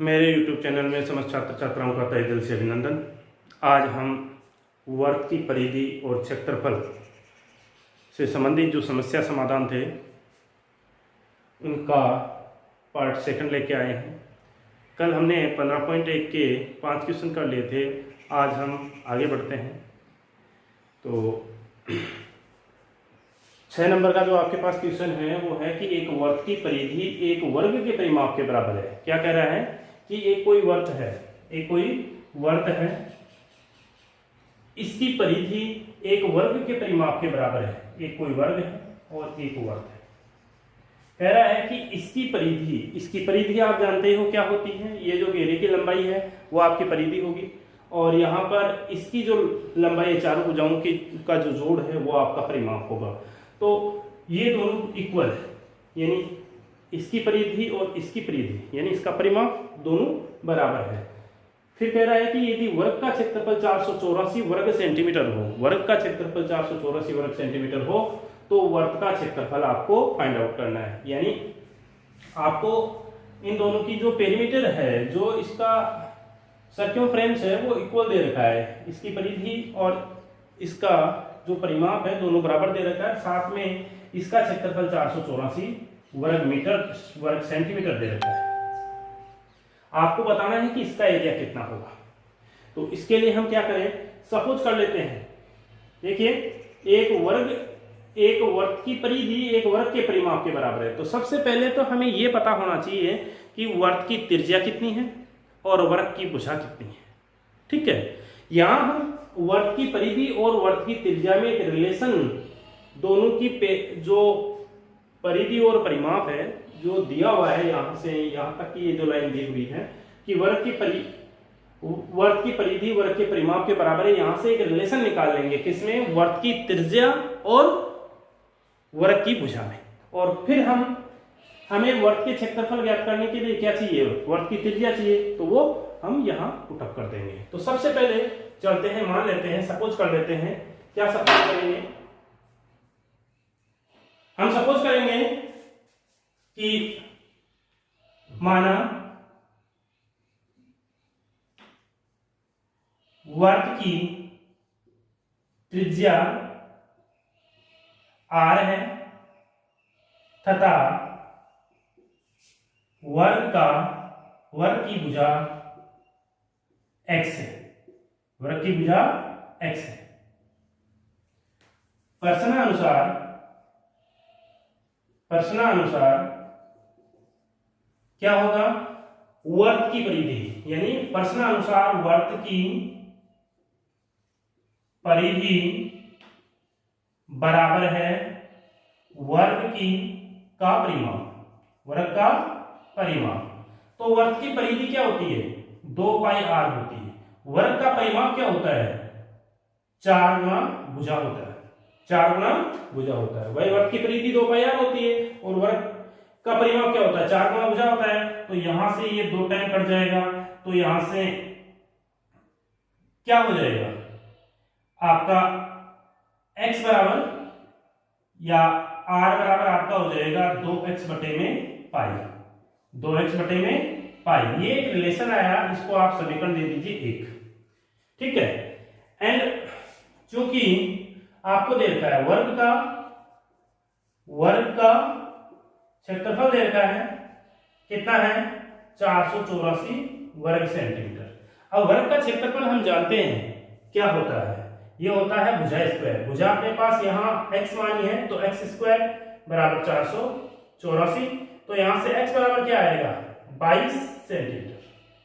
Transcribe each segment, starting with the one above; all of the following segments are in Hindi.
मेरे YouTube चैनल में समस्त छात्र छात्राओं का तहे दिल से अभिनंदन। आज हम वर्ग की परिधि और क्षेत्रफल से संबंधित जो समस्या समाधान थे उनका पार्ट सेकंड लेके आए हैं। कल हमने 15.1 के 5 क्वेश्चन कर लिए थे। आज हम आगे बढ़ते हैं। तो 6 नंबर का जो आपके पास क्वेश्चन है वो है कि एक वर्ग की परिधि एक वर्ग के परिमाप के बराबर है। क्या कह रहा है कि एक कोई वर्ग है, इसकी परिधि एक वर्ग के परिमाप के बराबर है। एक कोई वर्ग है और एक वर्ग है। कह रहा है कि इसकी परिधि आप जानते हो क्या होती है। ये जो घेरे की लंबाई है वो आपकी परिधि होगी और यहाँ पर इसकी जो लंबाई है, चारों भुजाओं की का जो जोड़ है वो आपका परिमाप होगा। तो ये दोनों इक्वल है, यानी इसकी परिधि और इसकी परिधि यानी इसका परिमाप दोनों बराबर है। फिर कह रहा है कि यदि वर्ग का क्षेत्रफल 484 वर्ग सेंटीमीटर हो, वर्ग का क्षेत्रफल 484 वर्ग सेंटीमीटर हो, तो वर्ग का क्षेत्रफल आपको फाइंड आउट करना है। यानी आपको इन दोनों की जो पेरीमीटर है, जो इसका सर्कमफ्रेंस है वो इक्वल दे रखा है। इसकी परिधि और इसका जो परिमाप है दोनों बराबर दे रखा है। साथ में इसका क्षेत्रफल 484 वर्ग सेंटीमीटर दे रखा है। आपको बताना है कि इसका एरिया कितना होगा। तो इसके लिए हम क्या करें, सपोज कर लेते हैं। देखिए एक वर्ग की परिधि एक वर्ग के परिमाप के बराबर है। तो सबसे पहले तो हमें यह पता होना चाहिए कि वर्ग की त्रिज्या कितनी है और वर्ग की भुजा कितनी है। ठीक है, यहां हम वर्ग की परिधि और वर्ग की त्रिज्या में एक रिलेशन, दोनों की जो परिधि और परिमाप है जो दिया हुआ है, यहां से यहां तक की ये जो लाइन दी हुई है कि वर्ग की परिधि वर्ग के परिमाप के बराबर है। यहां से एक रिलेशन निकाल लेंगे, किसमें, वर्ग की त्रिज्या और वर्ग की भुजा में। और फिर हमें वर्ग के क्षेत्रफल ज्ञात करने के लिए क्या चाहिए, वर्ग की त्रिज्या चाहिए, तो वो हम यहां पुटअप कर देंगे। तो सबसे पहले चलते हैं, मान लेते हैं, सपोज कर लेते हैं। क्या सपोज करेंगे, हम सपोज करेंगे कि माना वर्ग की त्रिज्या r है तथा वर्ग की भुजा x है। वर्ग की भुजा x है। प्रश्नानुसार क्या होगा, वर्ग की परिधि, यानी प्रश्नानुसार वर्ग की परिधि बराबर है वर्ग का परिमाप। तो वर्ग की परिधि क्या होती है, 2 पाई r होती है। वर्ग का परिमाप क्या होता है, 4 गुना भुजा होता है। 4 गुना भुजा होता है। वही वर्ग की परिधि 2 पाई r होती है और वर्ग का परिमाप क्या होता है, 4 गुना भुजा होता है। तो यहां से ये 2 टाइम कट जाएगा, तो यहां से क्या हो जाएगा आपका x बराबर या r बराबर आपका हो जाएगा 2x बटे में पाई। 2x बटे में पाई, ये एक रिलेशन आया, इसको आप समीकरण दे दीजिए 1। ठीक है, एंड चूंकि आपको दे रखा है वर्ग का क्षेत्रफल दे रखा है, कितना है, 484 वर्ग सेंटीमीटर। अब वर्ग का क्षेत्रफल हम जानते हैं क्या होता है, ये होता है भुजा स्क्वायर। भुजा अपने पास यहाँ x मानी है, तो x स्क्वायर बराबर 484। तो यहां से x बराबर क्या आएगा, 22 सेंटीमीटर।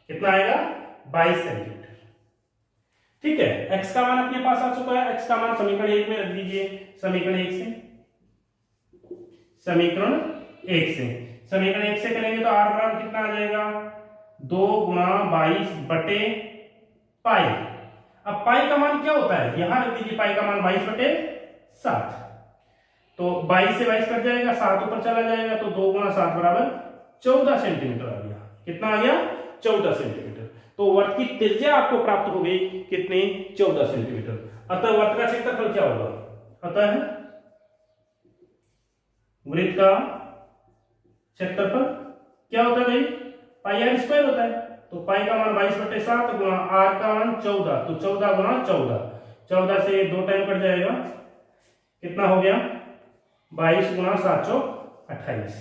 कितना आएगा, 22 सेंटीमीटर। ठीक है, x का मान अपने पास आ चुका है। x का मान समीकरण 1 में रख दीजिए। समीकरण 1 से करेंगे तो r बराबर कितना आ जाएगा, 2 गुणा 22 बटे पाई। अब पाई का मान क्या होता है, यहां रख दीजिए, पाई का मान 22 बटे 7। तो 22 से 22 कट जाएगा, 7 ऊपर चला जाएगा, तो 2 गुणा 7 बराबर 14 सेंटीमीटर आ गया। कितना आ गया, 14 सेंटीमीटर। तो वर्ग की त्रिज्या आपको प्राप्त हो गई कितनी, 14 सेंटीमीटर। अतः वर्ग का क्षेत्रफल क्या होगा, अतः वृत्त का क्षेत्रफल क्या होता है भाई, पाई आर स्क्वायर होता है। तो पाई का मान 22/7 गुणा आर का मान 14, तो 14 गुणा 14, 14 से 2 टाइम कट जाएगा, कितना हो गया 22 गुणा 7 चौक 28।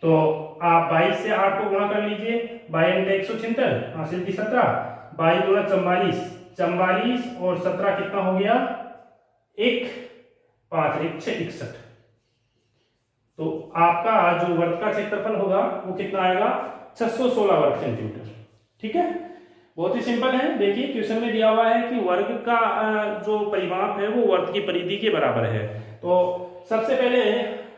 तो आप 22 से 8 को गुणा कर लीजिए, 22×176 हासिल की 17, 22 गुणा 44, 44 और 17 कितना हो गया 1, 5 1 6 61। तो आपका जो वर्ग का क्षेत्रफल होगा वो कितना आएगा 616 वर्ग सेंटीमीटर। ठीक है, बहुत ही सिंपल है। देखिए क्वेश्चन में दिया हुआ है कि वर्ग का जो परिमाप है वो वर्ग की परिधि के बराबर है। तो सबसे पहले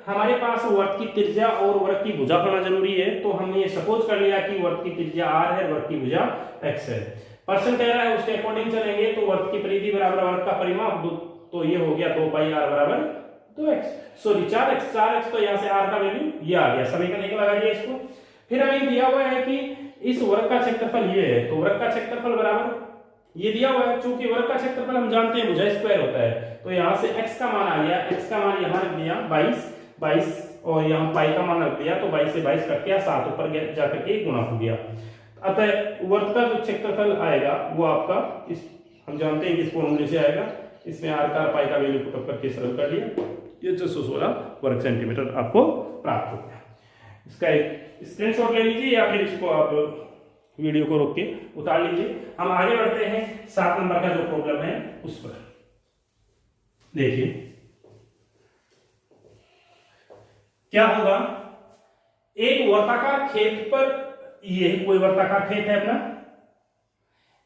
हमारे पास वर्ग की त्रिज्या और वर्ग की भुजा होना जरूरी है। तो हमने ये सपोज कर लिया कि वर्ग की त्रिज्या r है, वर्ग की भुजा x है। प्रश्न कह रहा है उसके अकॉर्डिंग चलेंगे तो वर्ग की परिधि बराबर वर्ग का परिमाप, तो ये हो गया 2 पाई r बराबर 2x, सॉरी 4x, तो यहाँ से r का वैल्यू ये आ गया, समीकरण एक लगा दिया इसको। फिर हमें दिया हुआ है कि इस वर्ग का क्षेत्रफल ये है, तो वर्ग का क्षेत्रफल बराबर ये दिया हुआ है। चूंकि वर्ग का क्षेत्रफल हम जानते हैं भुजा स्क्वायर होता है, तो यहाँ से x का मान आ गया, x का मान यहाँ रख दिया 22 और यहाँ पाई का मान रख दिया, तो 22 से 22 कट गया, 7 ऊपर जाकर के गुणा हो गया। अतः वर्ग का जो क्षेत्रफल आएगा वो आपका इस हम जानते हैं कि इस फॉर्मूले से आएगा। इसमें आर का पाई का वैल्यू पुट करके सरल कर लिया, ये 616 वर्ग सेंटीमीटर आपको प्राप्त हो गया। इसका एक स्क्रीनशॉट ले लीजिए या फिर इसको आप वीडियो को रोक के उतार लीजिए। हम आगे बढ़ते हैं 7 नंबर का जो प्रॉब्लम है उस पर। देखिए क्या होगा, एक वर्ताकार खेत पर, ये कोई वर्ताकार खेत है अपना,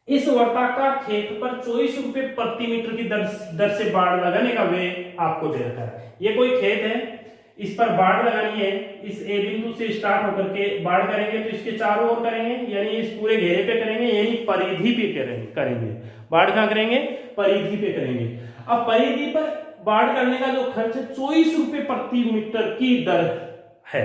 इस वर्ताकार खेत पर 24 रुपए प्रति मीटर की दर से बाड़ लगाने का वे आपको दे रखा है। ये कोई खेत है, इस पर बाड़ लगानी है, इस ए बिंदु से स्टार्ट होकर के बाड़ करेंगे तो इसके चारों ओर करेंगे, यानी इस पूरे घेरे पे करेंगे, यानी परिधि पे करेंगे। बाड़ कहां करेंगे, परिधि पे करेंगे। अब परिधि पर बाड़ करने का जो खर्च 24 रुपए प्रति मीटर की दर है,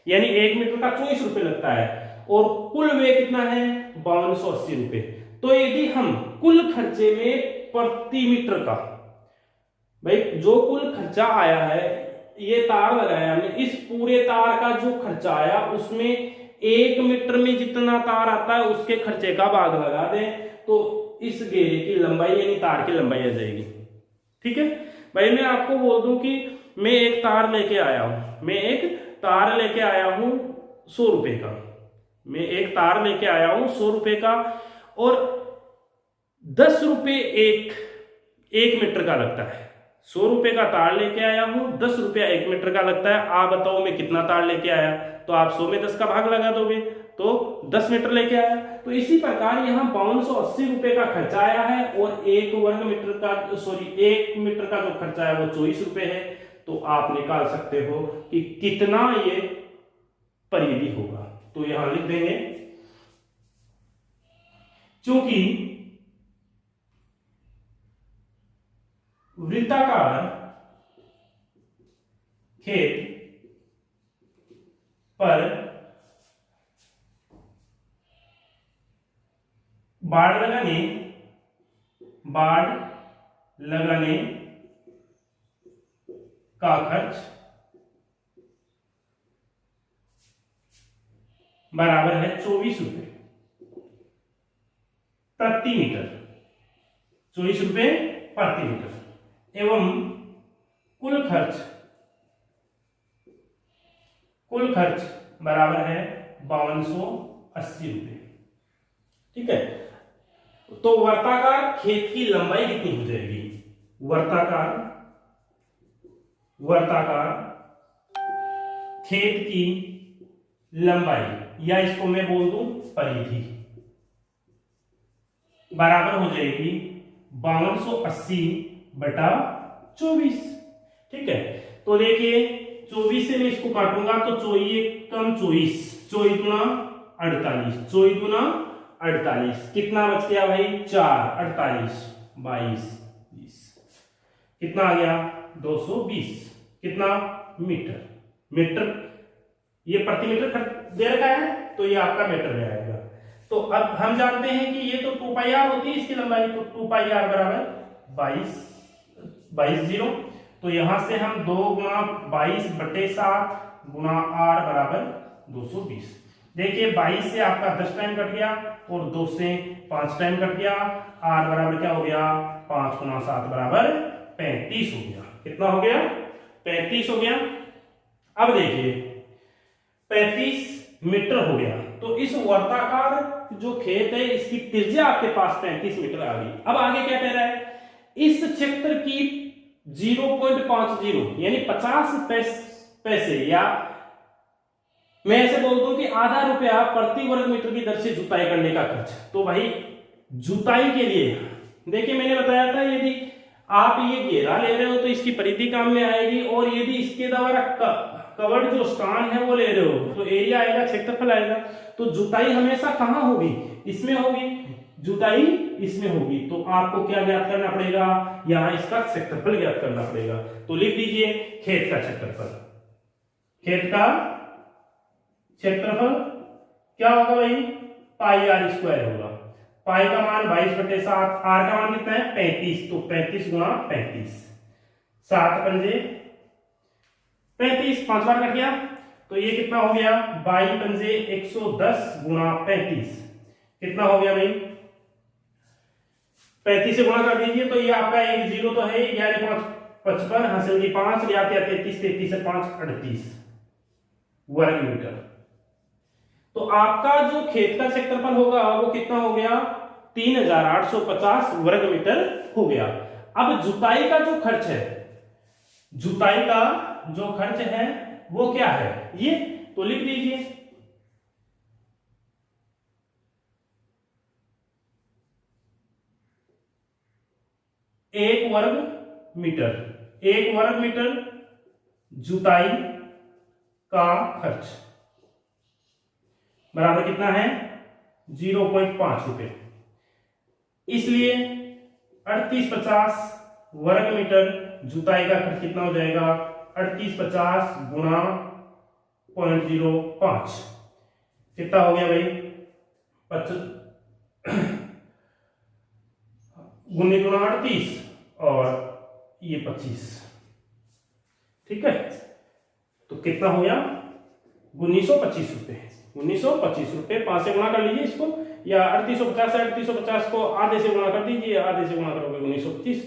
यानी 1 मीटर का 24 रुपए लगता है, और कुल व्यय कितना है 5280 रुपए। तो यदि हम कुल खर्चे में प्रति मीटर का, भाई जो कुल खर्चा आया है, ये तार लगाया हमने, इस पूरे तार का जो खर्चा आया उसमें 1 मीटर में जितना तार आता है उसके खर्चे का भाग लगा दें, तो इस घेरे की लंबाई यानी तार की लंबाई आ जाएगी। ठीक है भाई, मैं आपको बोल दूं कि मैं एक तार लेके आया हूं, मैं एक तार लेके आया हूं 100 रुपए का, मैं एक तार लेके आया हूं 100 रुपए का, और 10 रुपए एक मीटर का लगता है। 100 रुपए का तार लेके आया हूं, 10 रुपया 1 मीटर का लगता है। आप बताओ मैं कितना तार लेके आया, तो आप 100 में 10 का भाग लगा दोगे तो 10 मीटर लेके आया। तो इसी प्रकार यहाँ 5280 रुपए का खर्चा आया है, और 1 वर्ग मीटर का, सॉरी 1 मीटर का जो खर्चा है वो 24 रुपए है। तो आप निकाल सकते हो कि कितना ये परिधि होगा। तो यहां लिख देंगे, चूंकि वृत्ताकार खेत पर बाड़ लगाने का खर्च बराबर है 24 रुपए प्रति मीटर, 24 रुपए प्रति मीटर, एवं कुल खर्च बराबर है 5280 रुपए। ठीक है, तो वर्ताकार खेत की लंबाई कितनी हो जाएगी, वर्ताकार खेत की लंबाई, या इसको मैं बोल दूं परिधि, बराबर हो जाएगी 5280/24। ठीक है, तो देखिए 24 से मैं इसको काटूंगा तो 24 कम 24, 24 गुना 48, 24 गुना 48, कितना बच गया भाई 4, 48 22 20, कितना आ गया 220, कितना मीटर, ये प्रति मीटर दे रखा है तो ये आपका मीटर में आएगा। तो अब हम जानते हैं कि ये तो 2 पाई आर होती है इसकी लंबाई, तो 2 पाई आर बराबर 22 तो यहां से हम 2 गुणा 22/7 गुणा आर बराबर 220, देखिए 22 से आपका 10 टाइम कट गया और 2 से 5 टाइम कट गया। r बराबर क्या हो गया, 5 गुना 7 बराबर 35 हो गया। कितना हो गया, 35 हो गया। अब देखिए 35 मीटर हो गया, तो इस वर्ताकार जो खेत है इसकी त्रिज्या आपके पास 35 मीटर आ गई। अब आगे क्या कह रहा है, इस क्षेत्र की 0.50 यानी 50 पैसे या मैं ऐसे बोल दूं कि आधा रुपया प्रति वर्ग मीटर की दर से जुताई करने का खर्च। तो भाई जुताई के लिए देखिए मैंने बताया था, यदि आप ये घेरा ले रहे हो तो इसकी परिधि काम में आएगी, और यदि इसके द्वारा कवर्ड जो स्थान है वो ले रहे हो तो एरिया आएगा, क्षेत्रफल आएगा। तो जुताई हमेशा कहां होगी, इसमें होगी, जुताई इसमें होगी। तो आपको क्या ज्ञात करना पड़ेगा, यहां इसका क्षेत्रफल ज्ञात करना पड़ेगा। तो लिख दीजिए खेत का क्षेत्रफल। खेत का क्षेत्रफल क्या होगा भाई, पाई आर स्क्वायर होगा। पाई का मान 22/7, आर का मान कितना है 35, तो 35 गुणा 35, 7 पंजे 35, 5 बार कट गया तो ये कितना हो गया, 22 पंजे 110 गुणा 35 कितना हो गया भाई, 35 से गुणा कर दीजिए तो ये आपका एक जीरो तो है, 55 हासिल की 5 लिया 33, 33 से 5 38 वर्ग मीटर। तो आपका जो खेत का क्षेत्रफल होगा वो कितना हो गया, 3850 वर्ग मीटर हो गया। अब जुताई का जो खर्च है, जुताई का जो खर्च है वो क्या है, ये तो लिख दीजिए। एक वर्ग मीटर जुताई का खर्च बराबर कितना है, 0.5 रुपए। इसलिए 3850 वर्ग मीटर जुताई का खर्च कितना हो जाएगा, 3850 गुणा 0.05 कितना हो गया भाई, 19 गुणा 38 और ये 25, ठीक है। तो कितना हो गया 1925 रुपए, 1925 रुपए। 5 से गुणा कर लीजिए इसको, या 3850 है, 3850 को आधे से गुणा कर दीजिए, आधे से गुणा करोगे 1925।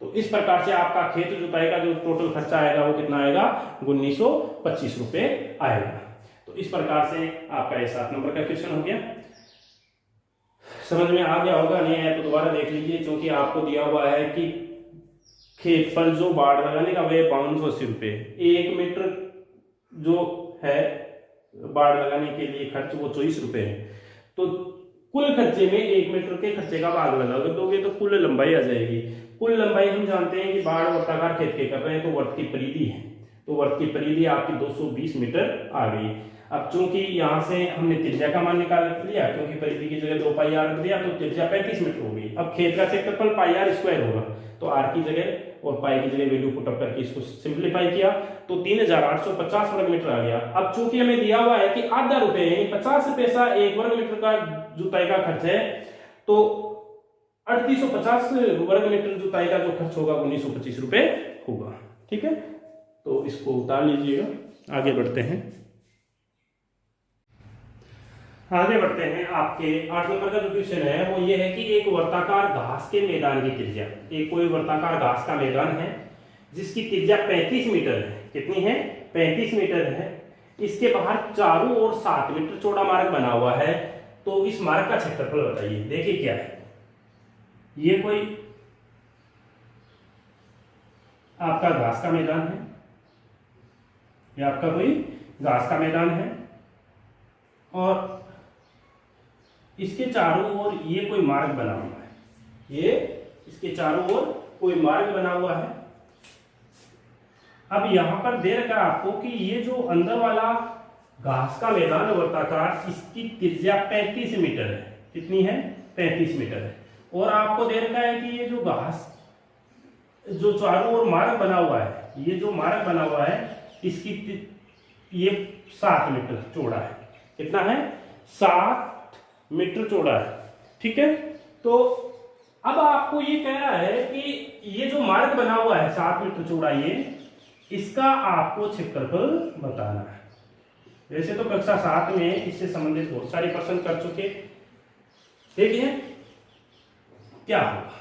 तो इस प्रकार से आपका खेत जुताई का जो टोटल खर्चा आएगा वो कितना आएगा, 1925 रुपए आएगा। तो इस प्रकार से आपका ये 7 नंबर का क्वेश्चन हो गया। समझ में आ गया होगा, नहीं आया तो दोबारा देख लीजिए, क्योंकि आपको दिया हुआ है कि खेत पर जो बाड़ लगाने का वह 580 रुपए, 1 मीटर जो है बाड़ लगाने के लिए खर्च वो 24 रुपए है। तो कुल खर्चे में 1 मीटर के खर्चे का भाग लगा दोगे तो कुल लंबाई आ जाएगी। कुल लंबाई हम जानते हैं कि बाड़ वर्ताकार खेत के कर रहे हैं तो वर्त की परिधि है, तो वर्त की परिधि आपकी 220 मीटर आ गई। अब चूंकि यहाँ से हमने त्रिज्या का मान निकाल लिया, क्योंकि परिधि की जगह 2 पाई आर रख दिया तो त्रिज्या 35 मीटर हो गई। अब खेत का क्षेत्रफल पाई आर स्क्वायर होगा, तो आर की जगह और पाई की जगह वैल्यू पुट अप करके इसको सिंप्लीफाई किया तो 3850 वर्ग मीटर आ गया। अब चूंकि हमें दिया हुआ है कि आधा रुपए यानी 50 पैसा 1 वर्ग मीटर का जुताई का खर्च है, तो 3850 वर्ग मीटर जुताई का जो खर्च होगा 1925 रुपए होगा, ठीक है। तो इसको उतार लीजिएगा, आगे बढ़ते हैं। आपके 8 नंबर का जो क्वेश्चन है वो ये है कि एक वर्ताकार घास के मैदान की त्रिज्या, एक कोई वर्ताकार घास का मैदान है जिसकी त्रिज्या 35 मीटर है। कितनी है, 35 मीटर है। इसके बाहर चारों ओर 7 मीटर चौड़ा मार्ग बना हुआ है, तो इस मार्ग का क्षेत्रफल बताइए। देखिए क्या है, ये कोई आपका घास का मैदान है, ये आपका कोई घास का मैदान है, और इसके चारों ओर ये कोई मार्ग बना हुआ है, ये इसके चारों ओर कोई मार्ग बना हुआ है। अब यहां पर दे रखा आपको कि ये जो अंदर वाला घास का मैदान वर्ताकार, इसकी त्रिज्या 35 मीटर है। कितनी है, 35 मीटर है। और आपको दे रखा है कि ये जो घास जो चारों ओर मार्ग बना हुआ है, ये जो मार्ग बना हुआ है इसकी ये 7 मीटर चौड़ा है। कितना है, 7 मीटर चौड़ा है, ठीक है। तो अब आपको ये कह रहा है कि ये जो मार्ग बना हुआ है 7 मीटर चौड़ा, ये इसका आपको क्षेत्रफल बताना है। वैसे तो कक्षा 7 में इससे संबंधित बहुत सारे प्रश्न कर चुके। देखिए क्या होगा,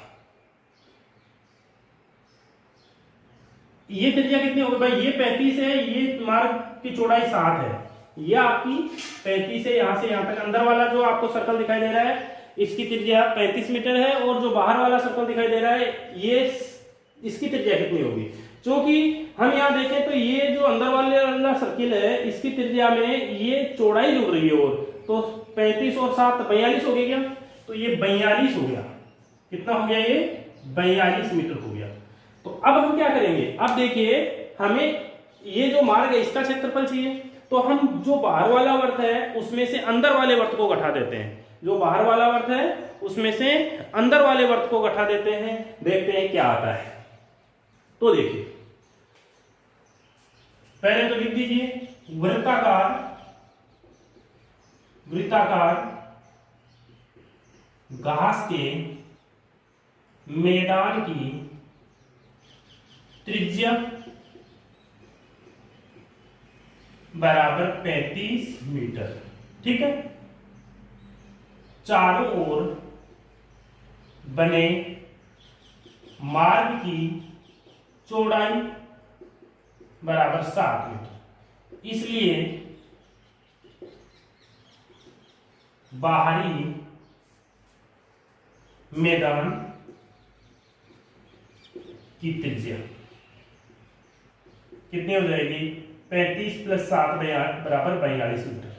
ये त्रिज्या कितनी होगी भाई, ये 35 है, ये मार्ग की चौड़ाई 7 है, ये आपकी 35 है, यहां से यहां तक अंदर वाला जो आपको सर्कल दिखाई दे रहा है इसकी त्रिज्या 35 मीटर है, और जो बाहर वाला सर्कल दिखाई दे रहा है ये इसकी त्रिज्या कितनी होगी। क्योंकि हम यहाँ देखें तो ये जो अंदर वाला सर्किल है इसकी त्रिज्या में ये चौड़ाई जुड़ रही है, और तो 35 और 7 42 हो गया क्या, तो ये 42 हो गया। कितना हो गया, ये 42 मीटर हो गया। तो अब हम क्या करेंगे, अब देखिए हमें ये जो मार्ग है इसका क्षेत्रफल चाहिए, तो हम जो बाहर वाला वर्त है उसमें से अंदर वाले वर्त को घटा देते हैं, जो बाहर वाला वर्त है उसमें से अंदर वाले वर्त को घटा देते हैं, देखते हैं क्या आता है। तो देखिए पहले तो लिख दीजिए वृत्ताकार घास के मैदान की त्रिज्या बराबर 35 मीटर। ठीक है, चारों ओर बने मार्ग की चौड़ाई बराबर 7 मीटर, इसलिए बाहरी मैदान की त्रिज्या कितनी हो जाएगी, 35 + 7 बराबर 42 मीटर।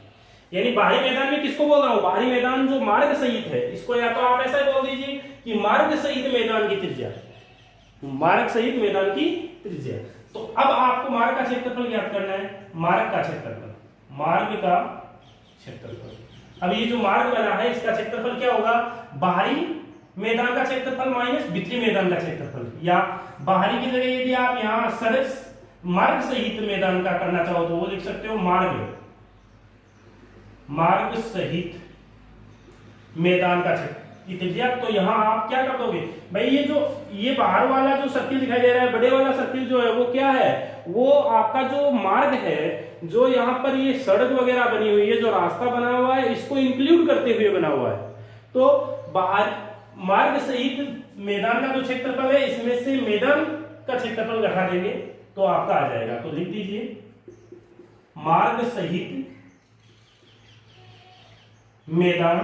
यानी बाहरी मैदान में किसको बोल रहा हूं, बाहरी मैदान जो मार्ग सहित है, इसको या तो आप ऐसा ही बोल दीजिए कि मार्ग सहित मैदान की त्रिज्या, मार्ग सहित मैदान की त्रिज्या। तो अब आपको मार्ग का क्षेत्रफल ज्ञात करना है, मार्ग का क्षेत्रफल। अब ये जो मार्ग बना है इसका क्षेत्रफल क्या होगा, बाहरी मैदान का क्षेत्रफल माइनस भीतरी मैदान का क्षेत्रफल, या बाहरी की जगह यदि आप यहाँ सड़क मार्ग सहित मैदान का करना चाहो तो वो लिख सकते हो मार्ग सहित मैदान का क्षेत्र त्रिज्या। तो यहां आप क्या कर दोगे भाई, ये बाहर वाला जो सर्किल दिखाई दे रहा है, बड़े वाला सर्किल जो है वो क्या है, वो आपका जो मार्ग है, जो यहाँ पर ये सड़क वगैरह बनी हुई है, जो रास्ता बना हुआ है, इसको इंक्लूड करते हुए बना हुआ है। तो बाहर मार्ग सहित मैदान का जो क्षेत्रफल है इसमें से मैदान का क्षेत्रफल घटा देंगे तो आपका आ जाएगा। तो लिख दीजिए मार्ग सहित मैदान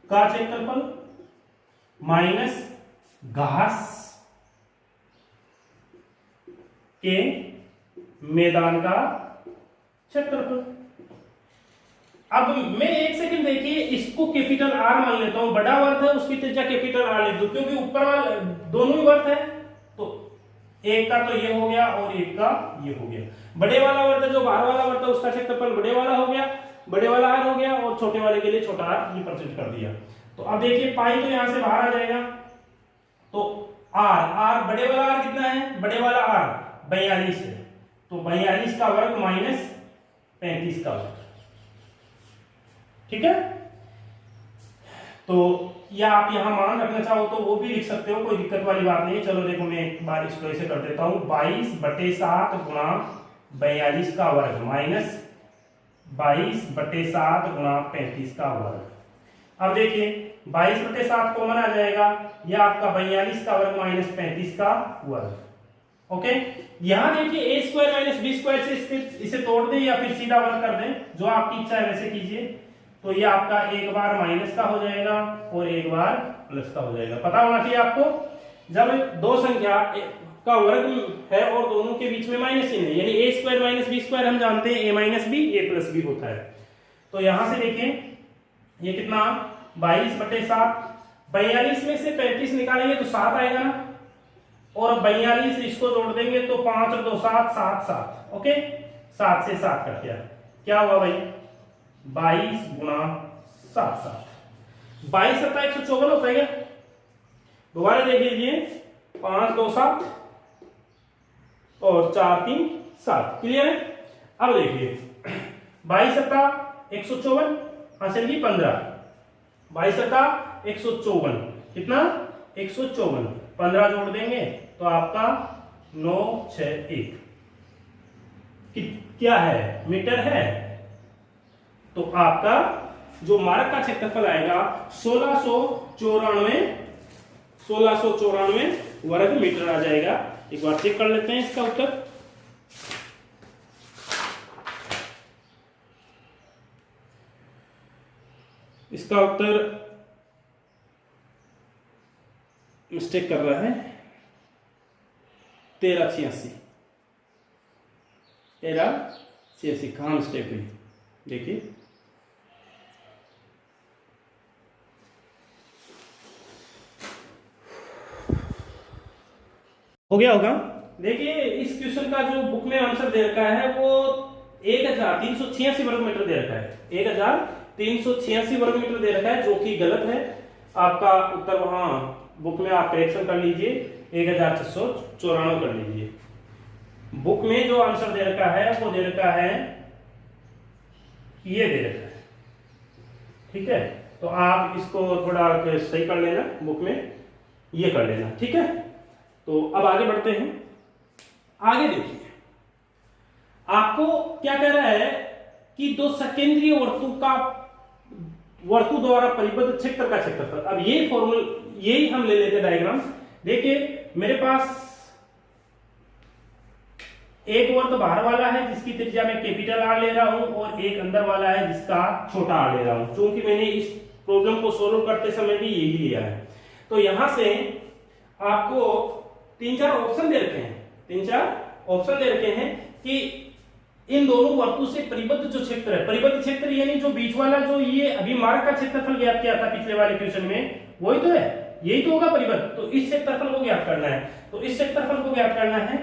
का क्षेत्रफल माइनस घास के मैदान का क्षेत्रफल। अब मैं एक सेकंड देखिए, इसको कैपिटल आर मान लेता हूं, बड़ा वर्त है उसकी त्रिज्या कैपिटल आर ले दो, क्योंकि ऊपर वाला दोनों ही वर्त है, तो एक का तो ये हो गया और एक का ये हो गया। बड़े वाला वर्त है, जो बाहर वाला वर्त है उसका क्षेत्रफल बड़े वाला हो गया, बड़े वाला आर हो गया, और छोटे वाले के लिए छोटा आर रिप्रेजेंट कर दिया। तो अब देखिए पाई तो यहां से बाहर आ जाएगा, तो आर बड़े वाला आर कितना है, बड़े वाला आर 42 है, तो 42 का वर्ग माइनस 35 का वर्ग। ठीक है, तो या आप यहां मान रखना चाहो तो वो भी लिख सकते हो, कोई दिक्कत वाली बात नहीं है। चलो देखो मैं एक बार इसको ऐसे कर देता हूं, 22/7 गुणा 42 का वर्ग माइनस 22/7 गुणा 35 का वर्ग। अब देखिए 22/7 कॉमन आ जाएगा, यह आपका 42 का वर्ग माइनस 35 का वर्ग। ओके, यहां देखिए a² - b² से इसे तोड़ दें या फिर सीधा वर्ग कर दें, जो आपकी इच्छा है वैसे कीजिए। तो ये आपका एक बार माइनस का हो जाएगा और एक बार प्लस का हो जाएगा। पता होना चाहिए आपको, जब दो संख्या का वर्ग है और दोनों के बीच में माइनस चिन्ह है, यानी a² - b² हम जानते हैं a - b a+b होता है। तो यहां से देखें ये कितना 22/7, 42 में से 35 निकालेंगे तो 7 आएगा ना, और 42 इसको जोड़ देंगे तो 5 और 2 7 7 7। ओके, 7 से 7 कट गया, क्या हुआ भाई 22 गुणा 7 7, 22 7 154 होता है क्या। दोबारा देख लीजिए, 5 2 7 और 4 3 7, क्लियर है। अब देखिए 22 7 154 हासिल की 15, 22 7 154 कितना 154, 15 जोड़ देंगे तो आपका 9 6 1। क्या है, मीटर है। तो आपका जो मार्ग का क्षेत्रफल आएगा 1694 वर्ग मीटर आ जाएगा। एक बार चेक कर लेते हैं इसका उत्तर। इसका उत्तर मिस्टेक कर रहा है, 1386 कहाँ मिस्टेक हुई देखिए। हो गया होगा। देखिए इस क्वेश्चन का जो बुक में आंसर दे रखा है वो 1386 वर्ग मीटर दे रखा है, 1386 वर्ग मीटर दे रखा है, जो कि गलत है। आपका उत्तर वहां बुक में आप करेक्शन कर लीजिए, 1694 कर लीजिए। बुक में जो आंसर दे रखा है वो दे रखा है, ये दे रखा है, ठीक है। तो आप इसको थोड़ा सही कर लेना, बुक में ये कर लेना, ठीक है। तो अब आगे बढ़ते हैं। आगे देखिए आपको क्या कह रहा है कि दो सकेंद्रीय वर्तु द्वारा परिबद्ध क्षेत्र का क्षेत्रफल। अब ये फॉर्मूला यही हम ले लेते हैं डायग्राम। देखिए मेरे पास एक वर्त बाहर वाला है जिसकी त्रिज्या में कैपिटल आर ले रहा हूं, और एक अंदर वाला है जिसका छोटा आर ले रहा हूं। क्योंकि मैंने इस प्रॉब्लम को सोल्व करते समय भी यही लिया है। तो यहां से आपको 3-4 ऑप्शन दे रखे हैं, 3-4 ऑप्शन दे रखे हैं कि इन दोनों वर्तु से परिबद्ध जो क्षेत्र है, परिबद्ध क्षेत्र यानी जो बीच वाला, जो ये अभी मार्ग का क्षेत्रफल ज्ञात किया था पिछले वाले क्वेश्चन में, वही तो है, यही तो होगा परिबद्ध। तो इस क्षेत्रफल को ज्ञात करना है। तो इस क्षेत्रफल को ज्ञात करना है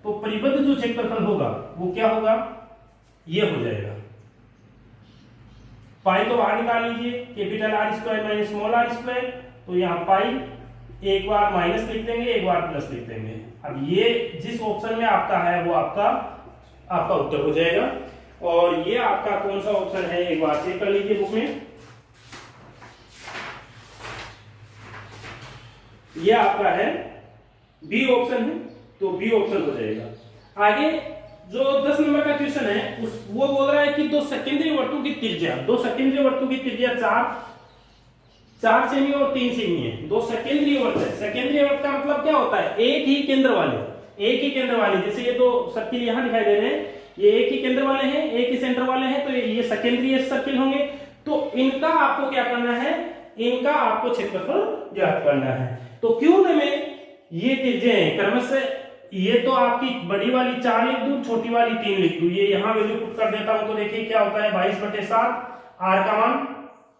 तो परिबद्ध जो क्षेत्रफल होगा वो क्या होगा, ये हो जाएगा। पाई तो बाहर निकाल लीजिए, capital R square minus small R square. तो यहाँ पाई एक बार माइनस लिख देंगे, एक बार प्लस लिख देंगे। अब ये जिस ऑप्शन में आपका है वो आपका उत्तर हो जाएगा। और ये आपका कौन सा ऑप्शन है एक बार चेक कर लीजिए बुक में। ये आपका है बी ऑप्शन है, तो बी ऑप्शन हो जाएगा। आगे जो 10 नंबर का क्वेश्चन है वो बोल रहा है कि दो सेकेंडरी वर्तु की त्रिज्या, 4 सेमी और 3 सेमी है। दो सेकेंडरी वर्त है। सेकेंडरी वर्त का मतलब क्या होता है, एक ही केंद्र वाले। जैसे ये दो सर्किल यहां दिखाई दे रहे हैं, ये एक ही केंद्र वाले हैं, एक ही सेंटर वाले हैं, तो ये सेकेंडरी सर्किल होंगे। तो इनका आपको क्या करना है, इनका आपको क्षेत्रफल ज्ञात करना है। तो क्यों में ये त्रिज्याएं क्रमशः, ये तो आपकी बड़ी वाली 4 लिख दूं, छोटी वाली 3 लिख दूं। ये यहां वैल्यू पुट कर देता हूं तो देखिए क्या होता है, 22/7, आर का मान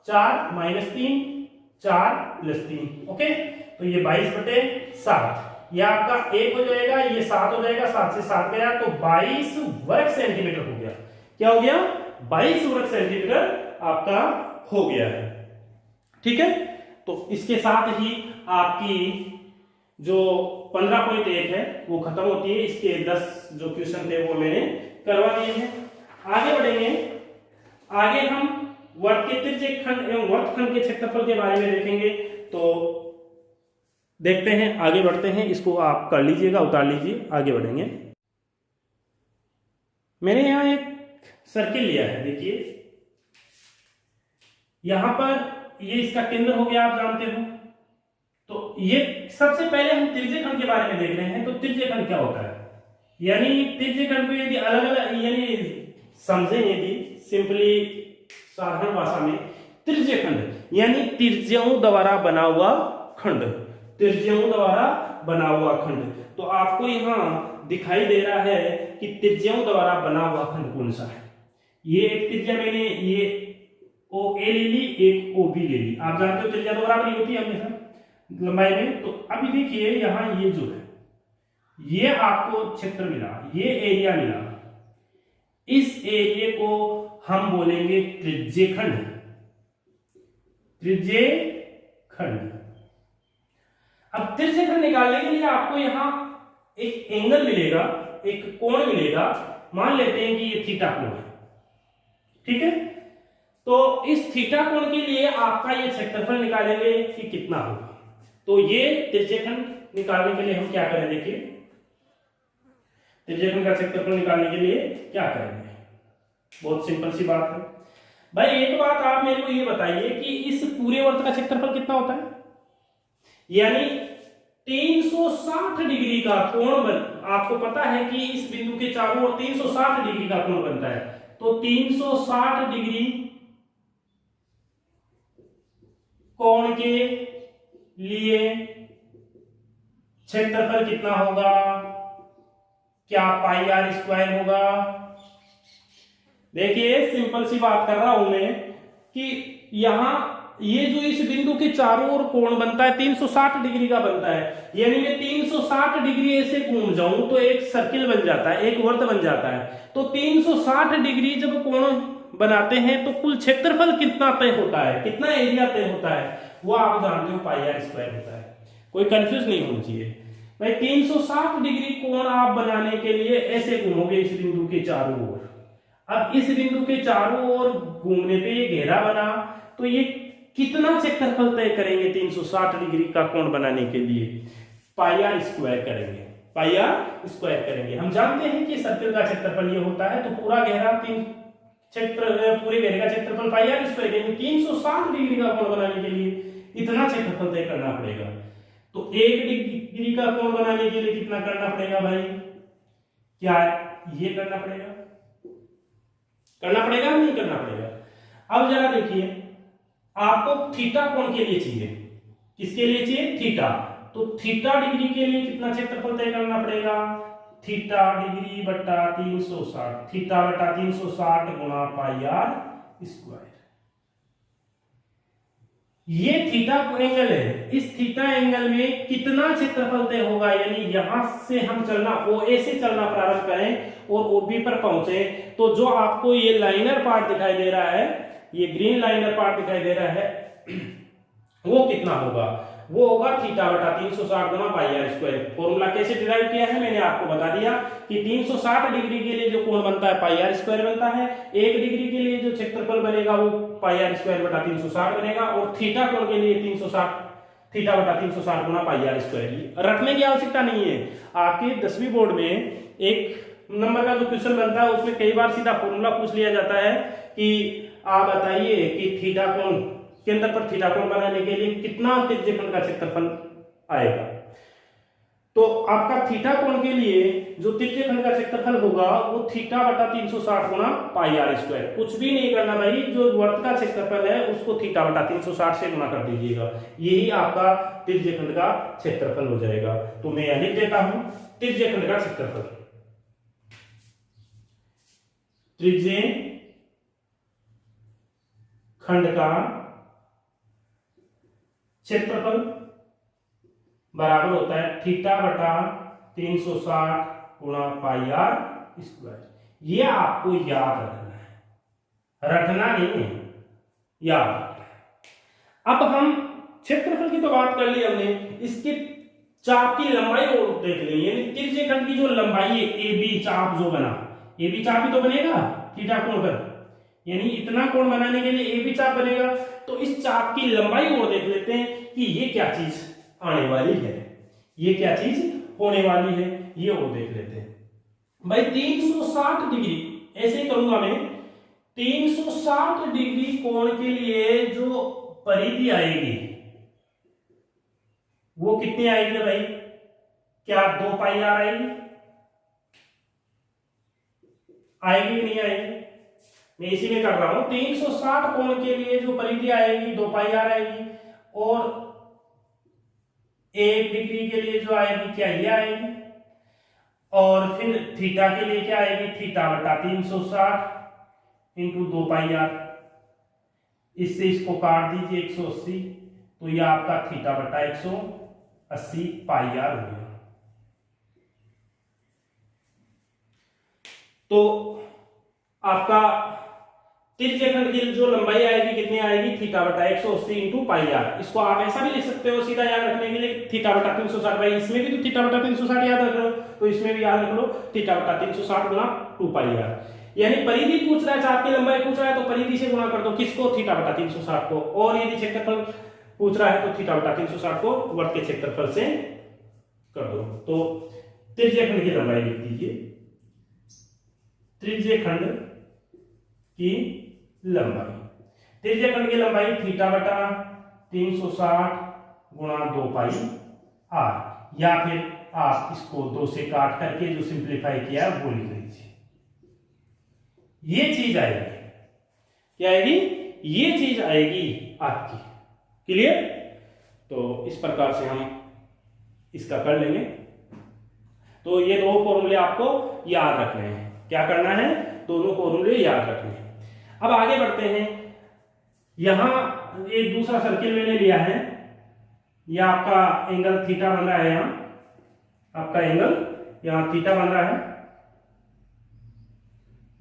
4 - 3, 4 + 3। ओके, तो ये 22/7 ये आपका 1 हो जाएगा, ये 7 हो जाएगा, 7 से 7 गया तो 22 वर्ग सेंटीमीटर हो गया। क्या हो गया, 22 वर्ग सेंटीमीटर आपका हो गया है, ठीक है। तो इसके साथ ही आपकी जो 15.1 है वो खत्म होती है। इसके 10 जो क्वेश्चन थे वो मैंने करवा दिए हैं। आगे बढ़ेंगे, आगे हम वर्ग के त्रिज्यीय खंड एवं वर्गखंड के क्षेत्रफल के बारे में देखेंगे। तो देखते हैं, आगे बढ़ते हैं। इसको आप कर लीजिएगा, उतार लीजिए, आगे बढ़ेंगे। मैंने यहां एक सर्किल लिया है, देखिए यहां पर ये इसका केंद्र हो गया, आप जानते हो। तो ये सबसे पहले हम त्रिज्यीय खंड के बारे में देख रहे हैं। तो त्रिज्यीय खंड क्या होता है, यानी त्रिज्यीय खंड को यदि अलग-अलग यानी समझें, यदि सिंपली साधारण भाषा में, त्रिज्यीय खंड यानी त्रिज्याओं द्वारा बना हुआ खंड, त्रिज्याओं द्वारा बना हुआ खंड। तो आपको यहां दिखाई दे रहा है कि त्रिज्याओं द्वारा बना हुआ खंड कौन सा है। ये एक त्रिज्या मैंने ये ओ ए ले ली, एक ओ बी ले ली। आप जानते हो त्रिज्या तो बराबर ही होती है हमेशा लंबाई में। तो अभी देखिए यहां ये जो है, ये आपको क्षेत्र मिला, ये एरिया मिला। इस एरिया को हम बोलेंगे त्रिज्यीय खंड, त्रिज्यीय खंड। अब त्रिज्यीय खंड निकालने के लिए आपको यहां एक एंगल मिलेगा, एक कोण मिलेगा। मान लेते हैं कि ये थीटा कोण है, ठीक है। तो इस थीटा कोण के लिए आपका ये क्षेत्रफल निकालेंगे कि कितना होगा। तो ये त्रिज्यीय खंड निकालने के लिए हम क्या करें, देखिए त्रिज्यखंड का क्षेत्रफल निकालने के लिए क्या करेंगे? बहुत सिंपल सी बात है भाई। एक बात आप मेरे को ये बताइए कि इस पूरे वर्त का क्षेत्रफल कितना होता है? यानी 360 डिग्री का कोण आपको पता है कि इस बिंदु के चारों ओर 360 डिग्री का कोण बनता है, तो 360 डिग्री कोण के लिए क्षेत्रफल कितना होगा? क्या पाई आर स्क्वायर होगा? देखिए सिंपल सी बात कर रहा हूं मैं कि यहां ये जो इस बिंदु के चारों ओर कोण बनता है 360 डिग्री का बनता है, यानी मैं 360 डिग्री ऐसे घूम जाऊं तो एक सर्किल बन जाता है, एक वर्त बन जाता है। तो 360 डिग्री जब कोण बनाते हैं तो कुल क्षेत्रफल कितना तय होता है, कितना एरिया तय होता है, वो आप जानते हो पाई आर स्क्वायर होता है। कोई कंफ्यूज नहीं होना चाहिए भाई। 360 डिग्री कोण आप बनाने के लिए ऐसे घूमोगे इस बिंदु के चारों ओर। अब इस बिंदु के चारों ओर घूमने पे ये घेरा बना, तो ये कितना क्षेत्रफल तय करेंगे 360 डिग्री का कोण बनाने के लिए? पाई आर स्क्वायर करेंगे, पाई आर स्क्वायर करेंगे। हम जानते हैं कि सर्कल का क्षेत्रफल ये होता है, तो पूरा घेरा पूरे घेरे का क्षेत्रफल पाई आर स्क्वायर करेंगे। 360 डिग्री का कोण बनाने के लिए इतना क्षेत्रफल तय करना पड़ेगा। तो 1 डिग्री का कोण बनाने के लिए कितना करना पड़ेगा भाई? क्या ये करना पड़ेगा? करना पड़ेगा नहीं करना पड़ेगा? अब जरा देखिए, आपको थीटा कोण के लिए चाहिए, किसके लिए चाहिए? थीटा। तो थीटा डिग्री के लिए कितना क्षेत्रफल तय करना पड़ेगा? थीटा डिग्री बटा 360, थीटा बटा 360 गुणा पाई आर स्क्वायर। ये थीटा एंगल है, इस थीटा एंगल में कितना क्षेत्रफल तय होगा? यानी यहां से हम चलना OA से चलना प्रारंभ करें और OB पर पहुंचे, तो जो आपको ये लाइनर पार्ट दिखाई दे रहा है, ये ग्रीन लाइनर पार्ट दिखाई दे रहा है, वो कितना होगा? वो होगा थीटा बटा 360 गुना पाई आर स्क्वायर। फॉर्मूला कैसे डिराइव किया है मैंने आपको बता दिया कि 360 डिग्री के लिए जो कोण बनता है पाई आर स्क्वायर बनता है, 1 डिग्री के लिए जो क्षेत्रफल बनेगा वो पाई आर स्क्वायर बटा 360 बनेगा, और थीटा कोण के लिए 360 थीटा बटा 360 गुना पाई आर स्क्वायर। रखने की आवश्यकता नहीं है। आपके 10वीं बोर्ड में एक नंबर का जो क्वेश्चन बनता है उसमें कई बार सीधा फॉर्मूला पूछ लिया जाता है कि आप बताइए कि थीटा कोण केंद्र पर थीटा कोण बनाने के लिए कितना त्रिज्यखंड का क्षेत्रफल आएगा। तो आपका थीटा कोण के लिए जो त्रिज्यखंड का क्षेत्रफल होगा वो थीटा बटा 360 गुना पाई आर स्क्वायर। कुछ भी नहीं करना भाई, जो वर्त का क्षेत्रफल है उसको थीटा बटा 360 से गुणा कर दीजिएगा, यही आपका त्रिज्यखंड का क्षेत्रफल हो जाएगा। तो मैं यह लिख देता हूं त्रिज्यखंड का क्षेत्रफल, त्रिज्य खंड का क्षेत्रफल बराबर होता है थीटा बटा 360 गुणा पाई आर स्क्वायर। ये आपको याद रखना है, रखना नहीं है, याद रखना है। अब हम क्षेत्रफल की तो बात कर ली हमने, इसके चाप की लंबाई और देख ली, यानी त्रिज्यखंड की जो लंबाई है AB चाप जो बना, AB चाप ही तो बनेगा थीटा कोण पर, यानी इतना कोण बनाने के लिए AB चाप बनेगा। तो इस चाप की लंबाई और देख लेते हैं कि ये क्या चीज आने वाली है, ये क्या चीज होने वाली है, ये और देख लेते हैं भाई। 360 डिग्री ऐसे ही करूंगा मैं, 360 डिग्री कोण के लिए जो परिधि आएगी वो कितनी आएगी भाई? क्या 2 पाई आर आएगी? आएगी कि नहीं आएगी? मैं इसी में कर रहा हूं। 360 कोण के लिए जो परिधि आएगी 2 पाई आर आएगी, और 1 डिग्री के लिए जो आएगी क्या ये आएगी, और फिर थीटा के लिए क्या आएगी? थीटा बटा 360 इंटू 2 पाई आर। इससे इसको काट दीजिए 180, तो ये आपका थीटा बटा 180 पाई आर हो गया। तो आपका त्रिज्यखंड की जो लंबाई आएगी कितनी आएगी? थीटा बटा 180 इंटू पाई आर। इसको आप ऐसा भी लिख सकते हो सीधा याद रखने के लिए, थीटा बटा 360 भाई, इसमें भी तो थीटा बटा 360 याद रख लो, तो इसमें भी याद रख लो थीटा बटा 360 गुना 2 पाई आर। यानी परिधि पूछ रहा है, चाप की लंबाई पूछ रहा है तो परिधि से गुणा कर दो, किसको? थीटा बटा 360 को। और यदि क्षेत्रफल पूछ रहा है तो थीटा बटा 360 को वर्ग के क्षेत्रफल से कर दो। तो त्रिज्यखंड की लंबाई लिख दीजिए त्रिज्य खंड की लंबाई, त्रिज्य खंड की लंबाई थीटा बटा 360 गुणा 2 पाई आर, या फिर आप इसको 2 से काट करके जो सिंप्लीफाई किया वो लिख लीजिए। ये चीज आएगी, क्या आएगी? ये चीज आएगी आपकी। क्लियर? तो इस प्रकार से हम इसका कर लेंगे। तो ये दो फॉर्मूले आपको याद रखने हैं। क्या करना है? दोनों फॉर्मूले याद रखने हैं। अब आगे बढ़ते हैं। यहां एक दूसरा सर्किल मैंने लिया है, यह आपका एंगल थीटा बन रहा है, यहां आपका एंगल यहां थीटा बन रहा है,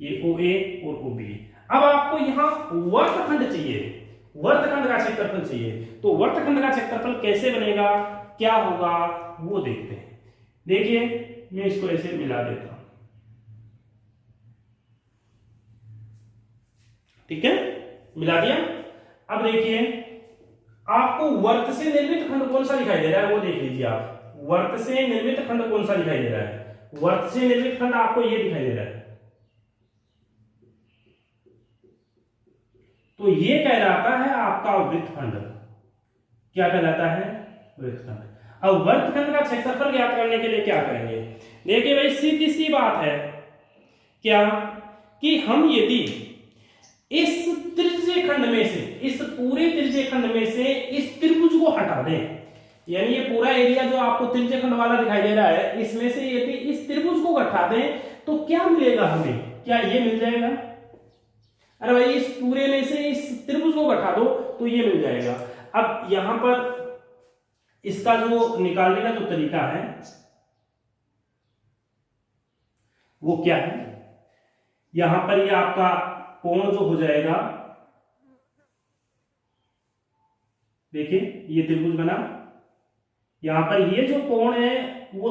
ये OA और OB। अब आपको यहां वर्तखंड चाहिए, वर्तखंड का क्षेत्रफल चाहिए। तो वर्तखंड का क्षेत्रफल कैसे बनेगा, क्या होगा, वो देखते हैं। देखिए मैं इसको ऐसे मिला देता हूं, ठीक है, मिला दिया। अब देखिए आपको वर्त से निर्मित खंड कौन सा दिखाई दे रहा है वो देख लीजिए आप। वर्त से निर्मित खंड कौन सा दिखाई दे रहा है? वर्त से निर्मित खंड आपको ये दिखाई दे रहा है। तो ये कहलाता है आपका वृत्तखंड। क्या कहलाता है? वृत्तखंड। अब वर्तखंड का क्षेत्रफल ज्ञात करने के लिए क्या करेंगे? देखिए भाई सीधी सी बात है, क्या कि हम यदि इस त्रिज्य खंड में से, इस पूरे त्रिज्य खंड में से इस त्रिभुज को हटा दें, यानी ये पूरा एरिया जो आपको त्रिज्य खंड वाला दिखाई दे रहा है, इसमें से यदि इस त्रिभुज को हटा दें तो क्या मिलेगा हमें? क्या ये मिल जाएगा? अरे भाई इस पूरे में से इस त्रिभुज को हटा दो तो ये मिल जाएगा। अब यहां पर इसका जो निकालने का जो तरीका है वो क्या है? यहां पर ये आपका कोण जो हो जाएगा, देखिए ये त्रिभुज बना, यहां पर ये जो कोण है वो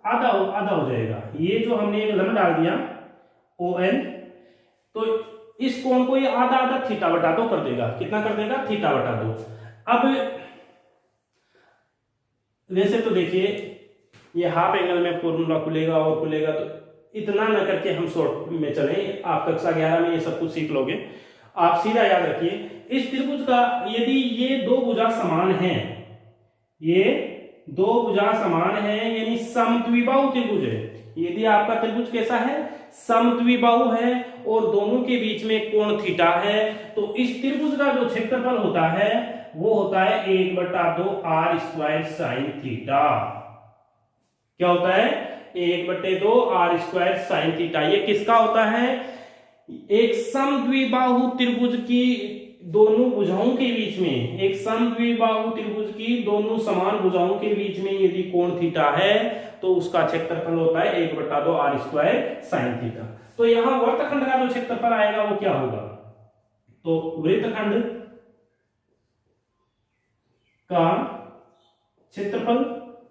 आधा हो जाएगा। ये जो हमने एक लंब डाल दिया ON, तो इस कोण को ये आधा आधा थीटा बटा दो कर देगा। कितना कर देगा? थीटा बटा दो। अब वैसे तो देखिए ये हाफ एंगल में फॉर्मूला खुलेगा और खुलेगा, तो इतना न करके हम शॉर्ट में चलें। आप कक्षा 11 में ये सब कुछ सीख लोगे। आप सीधा याद रखिए, इस त्रिभुज का यदि ये दो भुजा समान हैं, ये दो भुजा समान हैं यानी समद्विबाहु त्रिभुज है। यदि आपका त्रिभुज कैसा है? समद्विबाहु है और दोनों के बीच में कोण थीटा है, तो इस त्रिभुज का जो क्षेत्रफल होता है वो होता है 1/2 r² sin थीटा। क्या होता है? 1/2 r² sin थीटा। ये किसका होता है? एक समद्विबाहु त्रिभुज की दोनों भुजाओं के बीच में, एक समद्विबाहु त्रिभुज की दोनों समान भुजाओं के बीच में यदि कोण थीटा है तो उसका क्षेत्रफल होता है 1/2 r² sin थीटा। तो यहां वर्तखंड का जो क्षेत्रफल आएगा वो क्या होगा? तो वृत्तखंड का क्षेत्रफल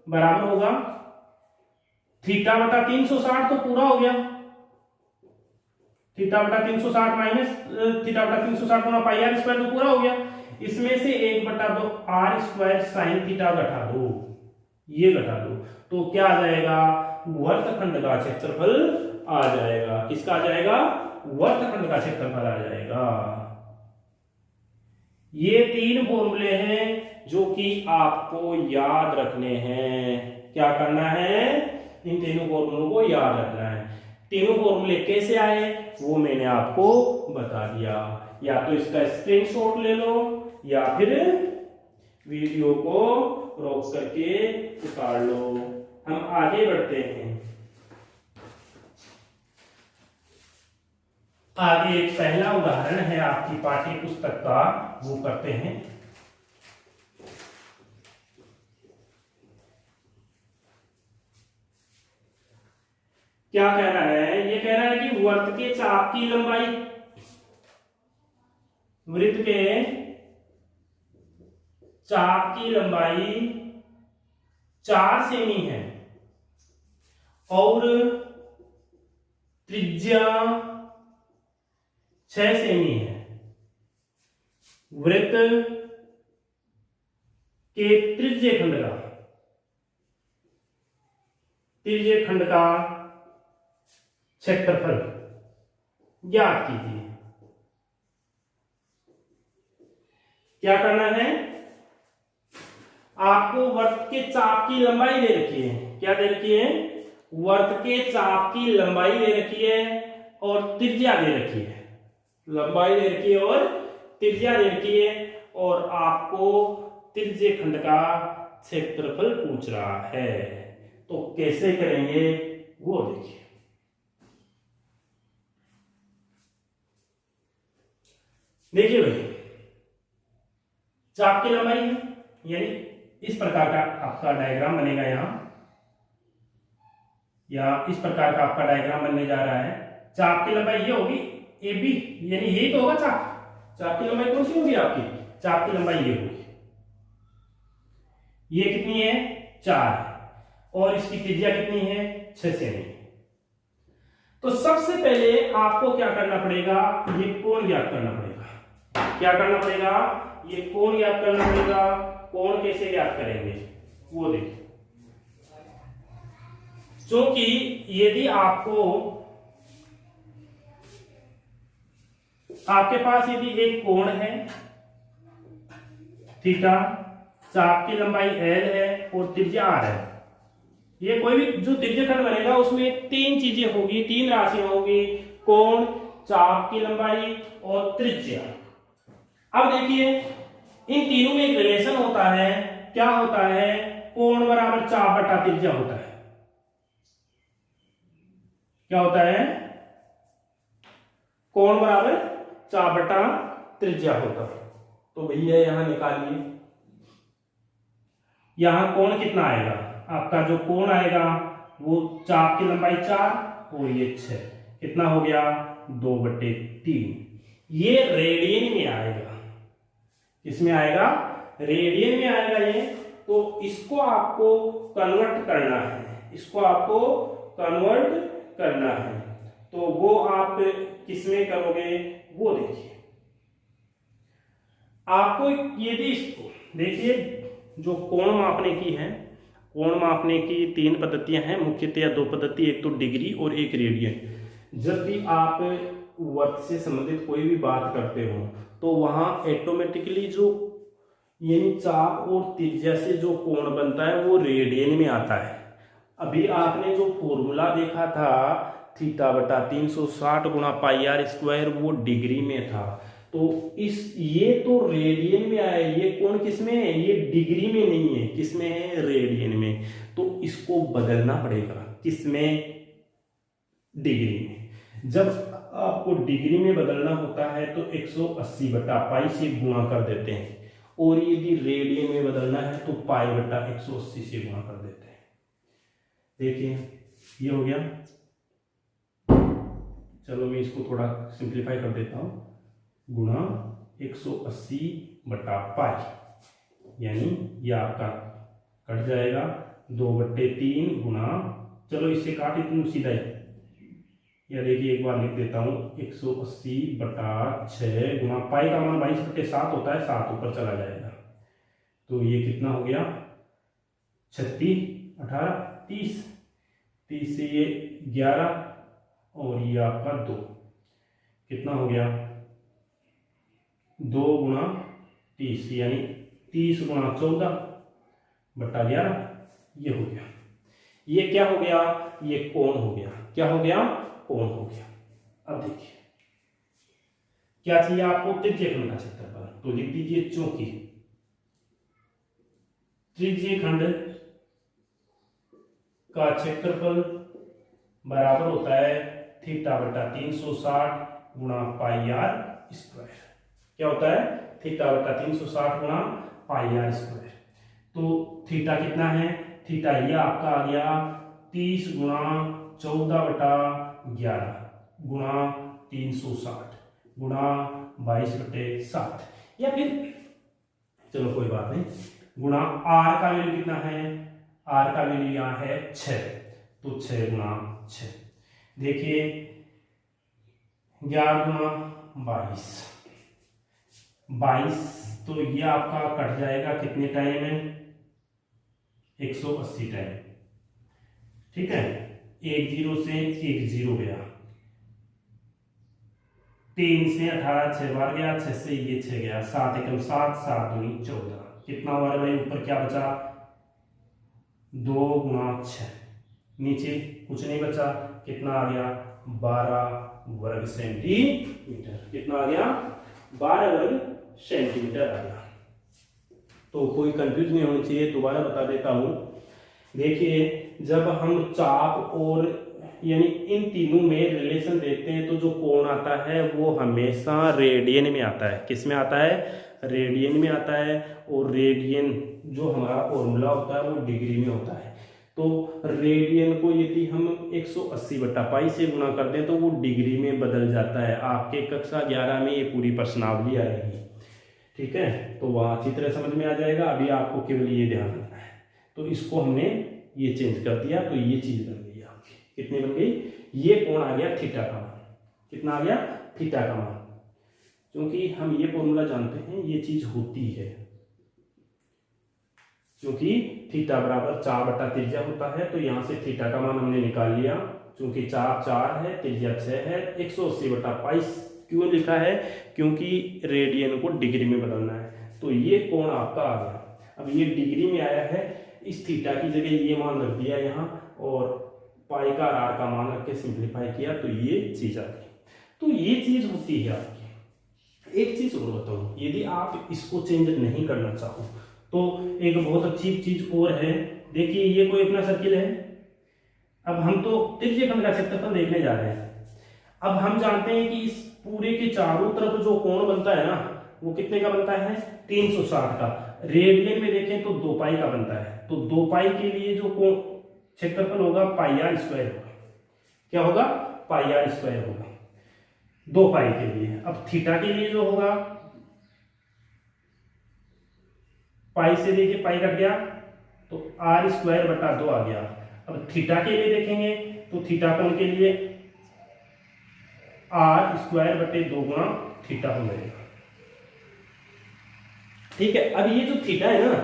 बराबर होगा थीटा बटा 360, तो पूरा हो गया, थीटा बटा 360 माइनस थीटा बटा 360 गुना पाई r स्क्वायर, तो पूरा हो गया। इसमें से 1/2 r² sin थीटा घटा दो, ये घटा दो, तो क्या आ जाएगा? वर्तखंड का क्षेत्रफल आ जाएगा। किसका आ जाएगा? वर्तखंड का क्षेत्रफल आ जाएगा। ये 3 फॉर्मूले हैं जो कि आपको याद रखने हैं। क्या करना है? इन तीनों फॉर्मूलों को याद रखना है। तीनों फॉर्मूले कैसे आए वो मैंने आपको बता दिया। या तो इसका स्क्रीनशॉट ले लो या फिर वीडियो को रोक करके उतार लो। हम आगे बढ़ते हैं। आगे एक पहला उदाहरण है आपकी पाठ्य पुस्तक का, वो करते हैं। क्या कह रहा है? ये कह रहा है कि वृत्त के चाप की लंबाई, वृत्त के चाप की लंबाई 4 सेमी है और त्रिज्या 6 सेमी है। वृत्त के त्रिज्य खंड का क्षेत्रफल ज्ञात कीजिए। क्या करना है, आपको वृत्त के चाप की लंबाई दे रखी है। क्या दे रखी है, वृत्त के चाप की लंबाई दे रखी है और त्रिज्या दे रखी है। लंबाई दे रखी है और त्रिज्या दे रखी है, और आपको त्रिज्य खंड का क्षेत्रफल पूछ रहा है। तो कैसे करेंगे वो देखिए। देखिए भाई, चाप की लंबाई है, यानी इस प्रकार का आपका डायग्राम बनेगा यहां, या इस प्रकार का आपका डायग्राम बनने जा रहा है। चाप की लंबाई ये होगी ए बी, यानी यही तो होगा चाप। चाप की लंबाई कौन सी होगी आपकी, चाप की लंबाई ये होगी। ये कितनी है, 4, और इसकी त्रिज्या कितनी है, 6 सेमी। तो सबसे पहले आपको क्या करना पड़ेगा, ये कोण ज्ञात करना पड़ेगा। क्या करना पड़ेगा, ये कोण ज्ञात करना पड़ेगा। कोण कैसे ज्ञात करेंगे वो देखिए। क्योंकि यदि आपके पास यदि एक कोण है थीटा, चाप की लंबाई एल है और त्रिज्या आर है, ये कोई भी जो त्रिज्यखंड बनेगा उसमें 3 चीजें होगी, 3 राशियां होगी, कोण, चाप की लंबाई और त्रिज्या। अब देखिए, इन तीनों में एक रिलेशन होता है। क्या होता है, कोण बराबर चाप बटा त्रिज्या होता है। क्या होता है, कोण बराबर चाप बटा त्रिज्या होता है। तो भैया यहां निकालिए, यहां कोण कितना आएगा, आपका जो कोण आएगा वो चाप की लंबाई 4 और ये 6, कितना हो गया, 2/3। ये रेडियन में आएगा। किसमें आएगा, रेडियन में आएगा ये। तो इसको आपको कन्वर्ट करना है, इसको आपको कन्वर्ट करना है। तो वो आप किसमें करोगे वो देखिए। आपको यदि इसको देखिए, जो कोण मापने की है, कोण मापने की 3 पद्धतियां हैं मुख्यतया, 2 पद्धति, एक तो डिग्री और एक रेडियन। जब भी आप वर्क से संबंधित कोई भी बात करते हो तो वहां ऑटोमेटिकली जो यानी चाप और त्रिज्या से जो कोण बनता है वो रेडियन में आता है। अभी आपने जो फॉर्मूला देखा था थीटा बटा 360 गुणा पाई आर स्क्वायर, वो डिग्री में था। तो ये तो रेडियन में आया, ये कोण किसमें है, ये डिग्री में नहीं है, किसमें है, रेडियन में। तो इसको बदलना पड़ेगा, किसमें, डिग्री में। जब आपको डिग्री में बदलना होता है तो 180 बटा पाई से गुणा कर देते हैं, और यदि रेडियन में बदलना है तो पाई बटा 180 से गुणा कर देते हैं। देखिए ये हो गया। चलो मैं इसको थोड़ा सिंप्लीफाई कर देता हूं, गुणा 180 बटा पाई, यानी ये आपका कट जाएगा 2/3 गुणा, चलो इससे काट इतनी सीधा ही, या देखिए एक बार लिख देता हूं, 180 बटा 6 गुणा पाई का मान 22/7 होता है, 7 ऊपर चला जाएगा। तो ये कितना हो गया, 36, 18, 30, 30 से ये 11 और ये आपका 2, कितना हो गया, 2 गुणा 30, यानी 30 गुणा 14 बटा 11, ये हो गया। ये क्या हो गया, ये कोण हो गया। क्या हो गया, कोण हो गया। अब देखिए क्या चाहिए आपको, त्रिज्यखंड का क्षेत्रफल। तो लिख दीजिए, चूंकि त्रिज्यखंड का क्षेत्रफल बराबर होता है थीटा बटा 360 गुणा पाई आर स्क्वायर। क्या होता है, थीटा बटा 360 गुणा पाई आर स्क्वायर। तो थीटा कितना है, थीटा ये आपका आ गया 30 गुणा 14 बटा 11 गुणा 360 गुणा 22/7, या फिर चलो कोई बात नहीं, गुणा आर का वैल्यू कितना है, आर का वैल्यू यहाँ है 6, तो 6 गुणा 6। देखिए 11 गुणा 22, तो ये आपका कट जाएगा कितने टाइम में, 180 टाइम। ठीक है, 1 0 से 1 0 गया, 3 से 18, 6 बार गया, 6 से ये 6 गया, 7 एकम 7, 7 दूनी 14। कितना हुआ रे भाई, ऊपर क्या बचा, 2 गुणा 6, नीचे कुछ नहीं बचा, कितना आ गया 12 वर्ग सेंटीमीटर। कितना आ गया 12 वर्ग सेंटीमीटर आ गया। तो कोई कंफ्यूज नहीं होनी चाहिए, दोबारा बता देता हूं। देखिए जब हम चाप और यानी इन तीनों में रिलेशन देखते हैं तो जो कोण आता है वो हमेशा रेडियन में आता है। किस में आता है, रेडियन में आता है। और रेडियन जो हमारा फॉर्मूला होता है वो डिग्री में होता है। तो रेडियन को यदि हम 180/पाई से गुणा कर दें तो वो डिग्री में बदल जाता है। आपके कक्षा 11 में ये पूरी प्रश्नावली आएगी, ठीक है, तो वहाँ अच्छी तरह समझ में आ जाएगा। अभी आपको केवल ये ध्यान रखना है। तो इसको हमने ये चेंज कर दिया तो ये चीज बन गई आपकी, कितनी बन गई, ये कोण आ गया थीटा का मान। कितना आ गया, थीटा का मान। क्योंकि हम ये फॉर्मूला जानते हैं ये चीज होती है, क्योंकि थीटा बराबर 4 त्रिज्या होता है। तो यहाँ से थीटा का मान हमने निकाल लिया। क्योंकि 4 है, त्रिज्या 6 है, 180/पाई क्यों लिखा है, क्योंकि रेडियन को डिग्री में बदलना है। तो ये कोण आपका आ गया। अब ये डिग्री में आया है, इस थीटा की जगह ये मान रख दिया यहाँ और पाई का आर का मान रख के सिंप्लीफाई किया तो ये चीज आ गई। तो ये चीज होती है आपकी। एक चीज और बताऊं, यदि आप इसको चेंज नहीं करना चाहो तो एक बहुत अच्छी चीज और है। देखिए ये कोई अपना सर्किल है। अब हम तो त्रिज्यखंड का क्षेत्रफल देखने जा रहे हैं। अब हम जानते हैं कि इस पूरे के चारों तरफ जो कोण बनता है ना वो कितने का बनता है, 360 का। रेडियन में देखें तो 2 पाई का बनता है। तो 2 पाई के लिए जो कोण क्षेत्रफल होगा पाई आर स्क्वायर होगा। क्या होगा, पाई आर स्क्वायर होगा 2 पाई के लिए। अब थीटा के लिए जो होगा, पाई से देखिए पाई कट गया तो r²/2 आ गया। अब थीटा के लिए देखेंगे तो थीटा कोण के लिए r²/2 गुणा थीटा हो जाएगा। ठीक है, अब ये जो थीटा है ना,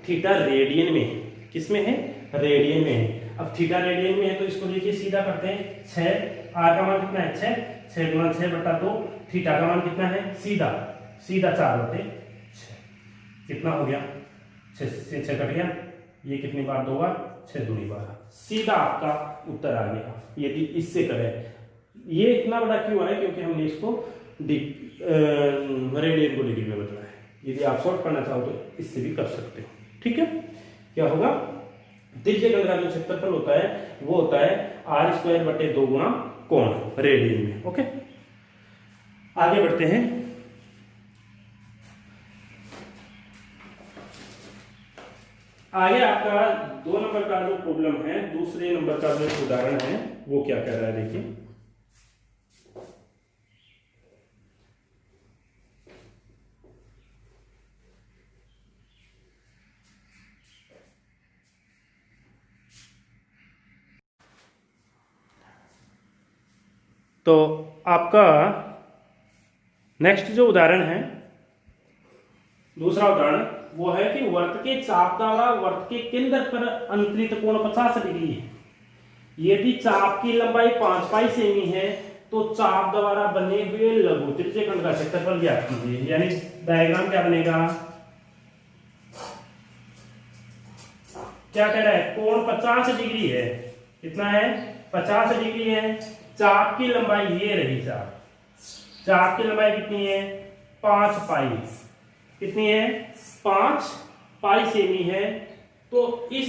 थीटा रेडियन में है। किस में है, रेडियन में है। अब थीटा रेडियन में है तो इसको देखिए सीधा करते हैं। 6, r का मान कितना है 6 गुणा 6/2, थीटा का मान कितना है, सीधा 4/6। कितना हो गया, 6 से 6 कट गया, ये कितनी बार 2 बार, 6 दूनी 12, सीधा आपका उत्तर आ गया। यदि इससे करें, ये इतना बड़ा क्यों है, क्योंकि हमने इसको रेडियन को डिग्री में बदला है। यदि आप शॉर्ट करना चाहो तो इससे भी कर सकते हो। ठीक है, क्या होगा, त्रिज्यखंड का जो क्षेत्रफल होता है वो होता है r²/2 गुणा कोण रेडियन में। ओके, आगे बढ़ते हैं। आगे आपका 2 नंबर का जो प्रॉब्लम है, दूसरे नंबर का जो उदाहरण है वो क्या कह रहा है, देखिए। तो आपका नेक्स्ट जो उदाहरण है, दूसरा उदाहरण वो है कि वर्त के चाप द्वारा वर्त के केंद्र पर अंतरित कोण 50 डिग्री है। यदि चाप की लंबाई 5 पाई सेमी है तो चाप द्वारा बने हुए लघु त्रिज्यखंड का क्षेत्रफल ज्ञात कीजिए। यानी डायग्राम क्या बनेगा, क्या कह रहा है, कोण 50 डिग्री है। कितना है, 50 डिग्री है। चाप की लंबाई ये रही, चाप की लंबाई कितनी है, 5 पाई। कितनी है, 5 पाई सेमी है। तो इस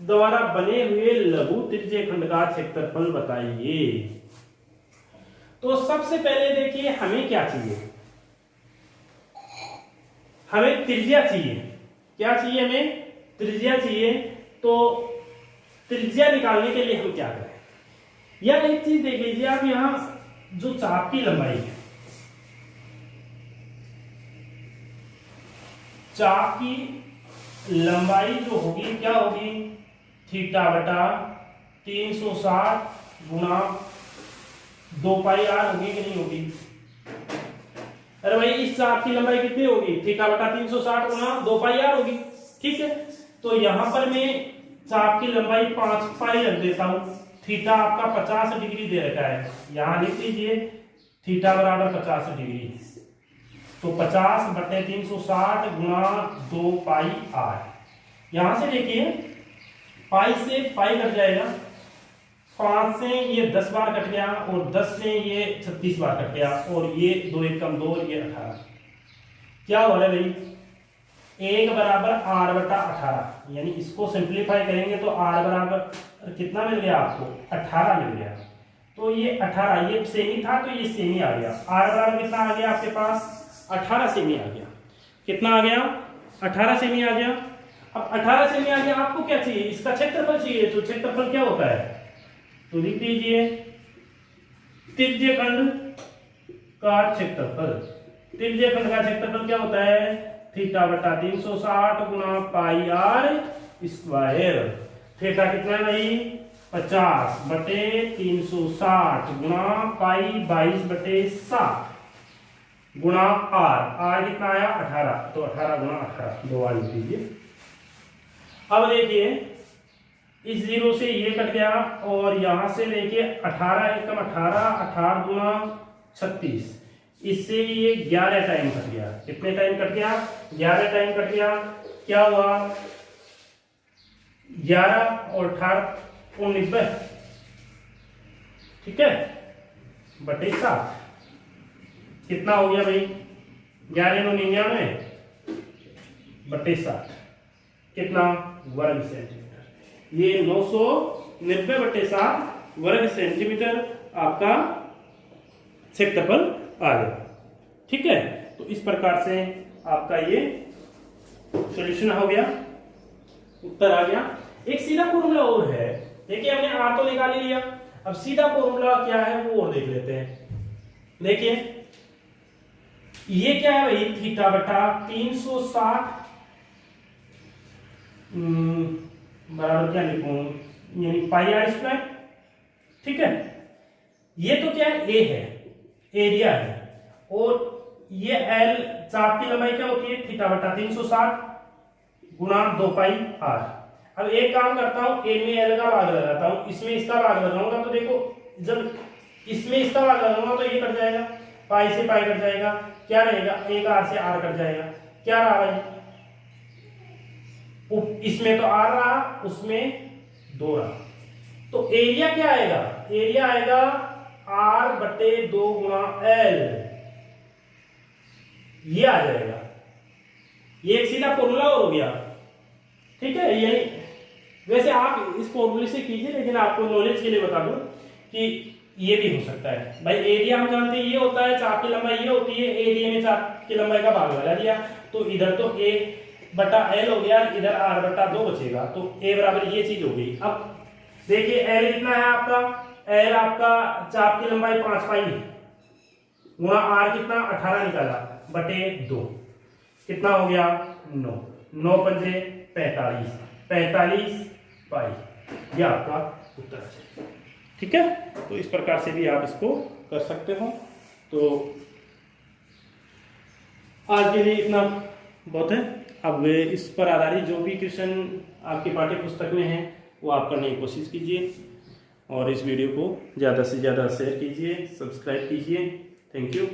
द्वारा बने हुए लघु त्रिज्यखंड का क्षेत्रफल बताइए। तो सबसे पहले देखिए हमें क्या चाहिए, हमें त्रिज्या चाहिए। क्या चाहिए, हमें त्रिज्या चाहिए। तो त्रिज्या निकालने के लिए हम क्या करें, या एक चीज देख लीजिए आप, यहां जो चाप की लंबाई है, चाप की लंबाई जो होगी क्या होगी, θ/360 गुणा 2 पाई r होगी कि नहीं होगी। अरे भाई इस चाप की लंबाई कितनी होगी, θ/360 गुणा 2 पाई r होगी। ठीक है, तो यहां पर मैं चाप की लंबाई 5 पाई रख देता हूं। थीटा आपका 50 डिग्री दे रखा है, यहां लिख लीजिए थीटा बराबर 50 डिग्री, तो 50/360 गुणा 2 पाई आर। यहां से देखिए पाई से पाई कट जाएगा, 5 से ये 10 बार कट गया और 10 से ये 36 बार कट गया और ये 2 1 कम 2 और ये 18। क्या हो रहा है भाई, 1 बराबर r/18, यानी इसको सिंप्लीफाई करेंगे तो r बराबर कितना मिल गया आपको, 18 मिल गया। तो ये 18, ये सेमी था तो ये सेमी आ गया, r बराबर कितना आ गया आपके पास, 18 सेमी आ गया। कितना आ गया, 18 सेमी आ गया। अब 18 सेमी आ गया, आपको क्या चाहिए, इसका क्षेत्रफल चाहिए। तो क्षेत्रफल क्या होता है, तो लिख दीजिए त्रिज्यखंड का क्षेत्रफल। त्रिज्यखंड का क्षेत्रफल क्या होता है, θ/360 गुणा पाई आर स्क्वायर। थीटा कितना है भाई, 50/360 गुणा पाई 22/7 गुणा आर कितना आया 18, तो 18 गुणा 18 2 बार लिख दीजिए। अब देखिए इस 0 से ये कट गया और यहां से लेके 18 एकम 18, 18 गुणा 36, इससे ये 11 टाइम कट गया। कितने टाइम कट गया, 11 टाइम कट गया। क्या हुआ, 11 और 18 90, ठीक है, बटे 7 कितना हो गया भाई, 11 9 99 बटे 7 कितना, वर्ग सेंटीमीटर। ये 990/7 वर्ग सेंटीमीटर आपका क्षेत्रफल आ गया। ठीक है, तो इस प्रकार से आपका ये सॉल्यूशन हो गया, उत्तर आ गया। एक सीधा फॉर्मूला और है, देखिए हमने आर तो निकाल ही लिया, अब सीधा फॉर्मूला क्या है वो और देख लेते हैं। देखिए ये क्या है भाई, θ/360 बराबर क्या लिखूं, यानी पाई आर स्क्वायर। ठीक है, ये तो क्या है, ए है, एरिया है, और ये एल चाप की लंबाई क्या होती है, θ/360 गुणा 2 पाई आर। अब एक काम करता हूं, ए में एल का भाग लगाता हूं, इसमें इसका भाग लगाऊंगा, तो देखो जब इसमें इसका भाग लगाऊंगा तो ये कट जाएगा, पाई से पाई कट जाएगा, क्या रहेगा, एक आर से आर कट जाएगा। क्या रहा भाई, इसमें तो आर रहा, उसमें 2 रहा, तो एरिया क्या आएगा, एरिया आएगा r/2 गुणा एल, ये आ जाएगा। ये एक सीधा फॉर्मूला और हो गया। ठीक है, ये वैसे आप इस फॉर्मूले से कीजिए, लेकिन आपको नॉलेज के लिए बता दूं कि ये भी हो सकता है भाई। एरिया हम जानते हैं ये होता है, चाप की लंबाई ये होती है, एरिया में चाप की लंबाई का भाग लगा दिया, तो इधर तो a/l हो गया, इधर r/2 बचेगा, तो a बराबर ये चीज हो गई। अब देखिए l कितना है आपका, l आपका चाप की लंबाई 5 पाई है, गुणा r कितना 18 निकाला बटे 2, कितना हो गया 9, 9 पंजे 45, 45 पाई, ये आपका उत्तर है। ठीक है, तो इस प्रकार से भी आप इसको कर सकते हो। तो आज के लिए इतना बहुत है। अब इस पर आधारित जो भी क्वेश्चन आपके पाठ्य पुस्तक में है वो आप करने की कोशिश कीजिए, और इस वीडियो को ज़्यादा से ज़्यादा शेयर कीजिए, सब्सक्राइब कीजिए। Thank you.